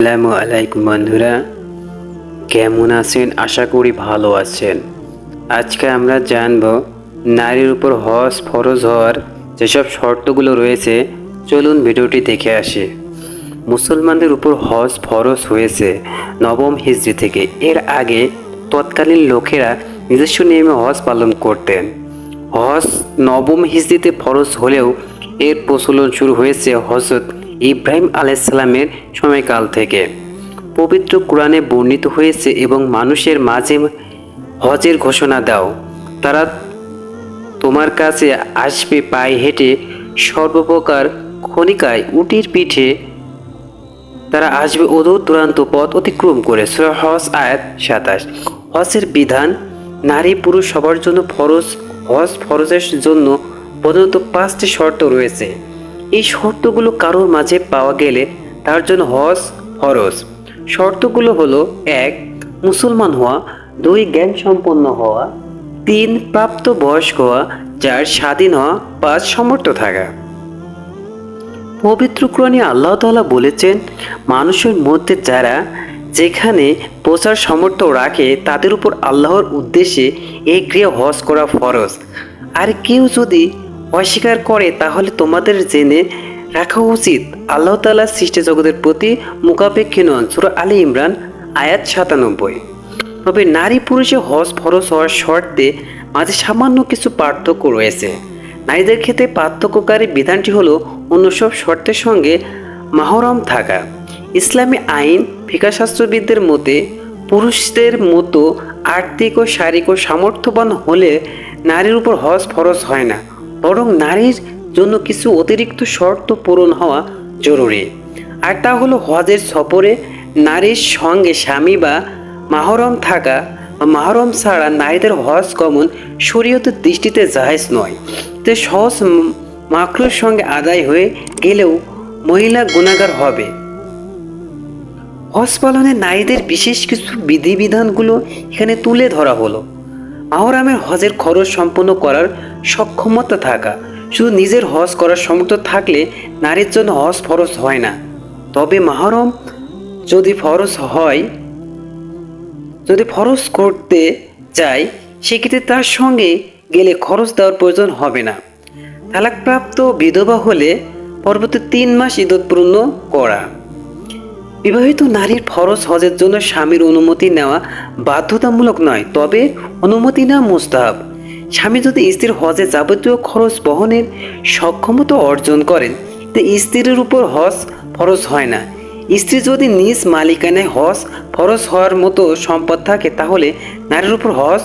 আসসালামু আলাইকুম বন্ধুরা, কেমন আছেন? আশা করি ভালো আছেন। আজকে আমরা জানব নারীর উপর হজ ফরজ হওয়ার যেসব শর্তগুলো রয়েছে। চলুন ভিডিওটি দেখে আসি। মুসলমানদের উপর হজ ফরজ হয়েছে নবম হিজরি থেকে। এর আগে তৎকালীন লোকেরা নিজস্ব নিয়মে হজ পালন করতেন। হজ নবম হিজরিতে ফরজ হলেও এর প্রচলন শুরু হয়েছে হযরত ইব্রাহিম আলাইহিসসালামের সময়কাল থেকে। পবিত্র কোরআনে বর্ণিত হয়েছে, এবং মানুষের মাঝে হজের ঘোষণা দাও, তারা তোমার কাছে আসবে পায়ে হেঁটে, সর্বপ্রকার খনিকায় উটির পিঠে তারা আসবে অদূর দূরান্ত পথ অতিক্রম করে। সূরা হজ আয়াত ২৭। হজের বিধান নারী পুরুষ সবার জন্য ফরজ। হজ ফরজের জন্য প্রধানত ৫টি শর্ত রয়েছে। এই শর্তগুলো কারোর মাঝে পাওয়া গেলে তার জন্য হজ ফরজ। শর্তগুলো হলো: ১. মুসলমান হওয়া। ২. জ্ঞান সম্পন্ন হওয়া। ৩. প্রাপ্ত বয়স্ক হওয়া। ৪. স্বাধীন হওয়া। ৫. সমর্থ থাকা। পবিত্র কোরআনে আল্লাহ তাআলা বলেছেন, মানুষের মধ্যে যারা যেখানে পৌঁছার সামর্থ্য রাখে তাদের উপর আল্লাহর উদ্দেশ্যে এই ক্রিয়া হজ করা ফরজ। আর কেউ যদি অস্বীকার করে তাহলে তোমাদের জেনে রাখা উচিত, আল্লাহ তাআলা সৃষ্টি জগতের প্রতি মুখাপেক্ষী নন। সূরা আলী ইমরান আয়াত ৯৭। তবে নারী পুরুষে হজ ফরজ হওয়ার শর্তে মাঝে সামান্য কিছু পার্থক্য রয়েছে। নারীদের ক্ষেত্রে পার্থক্যকারী বিধানটি হলো অন্য সব শর্তের সঙ্গে মাহরম থাকা। ইসলামী আইন ফিকাহশাস্ত্রবিদদের মতে পুরুষদের মতো আর্থিক ও শারীরিক ও সামর্থ্যবান হলে নারীর উপর হজ ফরজ হয় না, বরং নারীর জন্য কিছু অতিরিক্ত শর্ত পূরণ হওয়া জরুরি। আর তা হলো হজের সফরে নারীর সঙ্গে স্বামী বা মাহরম থাকা। মাহরম ছাড়া নারীদের হজ গমন শরীয়তের দৃষ্টিতে জায়েজ নয়। তে সহজ মাকরুর সঙ্গে আদায় হয়ে গেলেও মহিলা গুনাহগার হবে। হজ পালনে নারীদের বিশেষ কিছু বিধিবিধানগুলো এখানে তুলে ধরা হলো। মাহরমের হজের খরচ সম্পন্ন করার সক্ষমতা থাকা। শুধু নিজের হজ করার সামর্থ্য থাকলে নারীর জন্য হজ ফরজ হয় না। তবে মাহরম যদি ফরজ করতে চায় সেক্ষেত্রে তার সঙ্গে গেলে খরচ দেওয়ার প্রয়োজন হবে না। তালাকপ্রাপ্ত বিধবা হলে পরবর্তী ৩ মাস ইদ্যত পূর্ণ করা। বিবাহিত নারীর ফরজ হজের জন্য স্বামীর অনুমতি নেওয়া বাধ্যতামূলক নয়, তবে অনুমতি নেওয়া মুস্তাহাব। স্বামী যদি স্ত্রীর হজে যাবতীয় খরচ বহনের সক্ষমতা অর্জন করেন তো স্ত্রীর উপর হজ ফরজ হয় না। স্ত্রী যদি নিজ মালিকানায় হজ ফরজ হওয়ার মতো সম্পদ থাকে তাহলে নারীর উপর হজ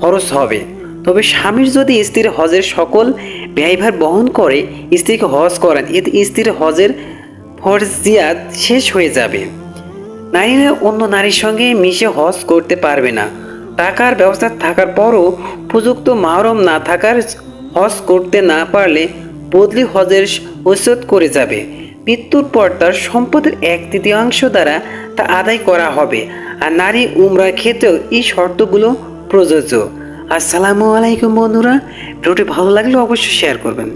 ফরজ হবে। তবে স্বামীর যদি স্ত্রীর হজের সকল ব্যয়ভার বহন করে স্ত্রীকে হজ করেন, এতে স্ত্রীর হজের ফরজিয়াত শেষ হয়ে যাবে। নারীরা অন্য নারীর সঙ্গে মিশে হজ করতে পারবে না। টাকার ব্যবস্থা থাকার পরও উপযুক্ত মাহরম না থাকার হজ করতে না পারলে বদলি হজের ওসিয়ত করে যাবে। মৃত্যুর পর তার সম্পদের 1/3 দ্বারা তা আদায় করা হবে। আর নারী উমরার ক্ষেত্রেও এই শর্তগুলো প্রযোজ্য। আসসালামু আলাইকুম বন্ধুরা, ভিডিওটি ভালো লাগলে অবশ্যই শেয়ার করবেন।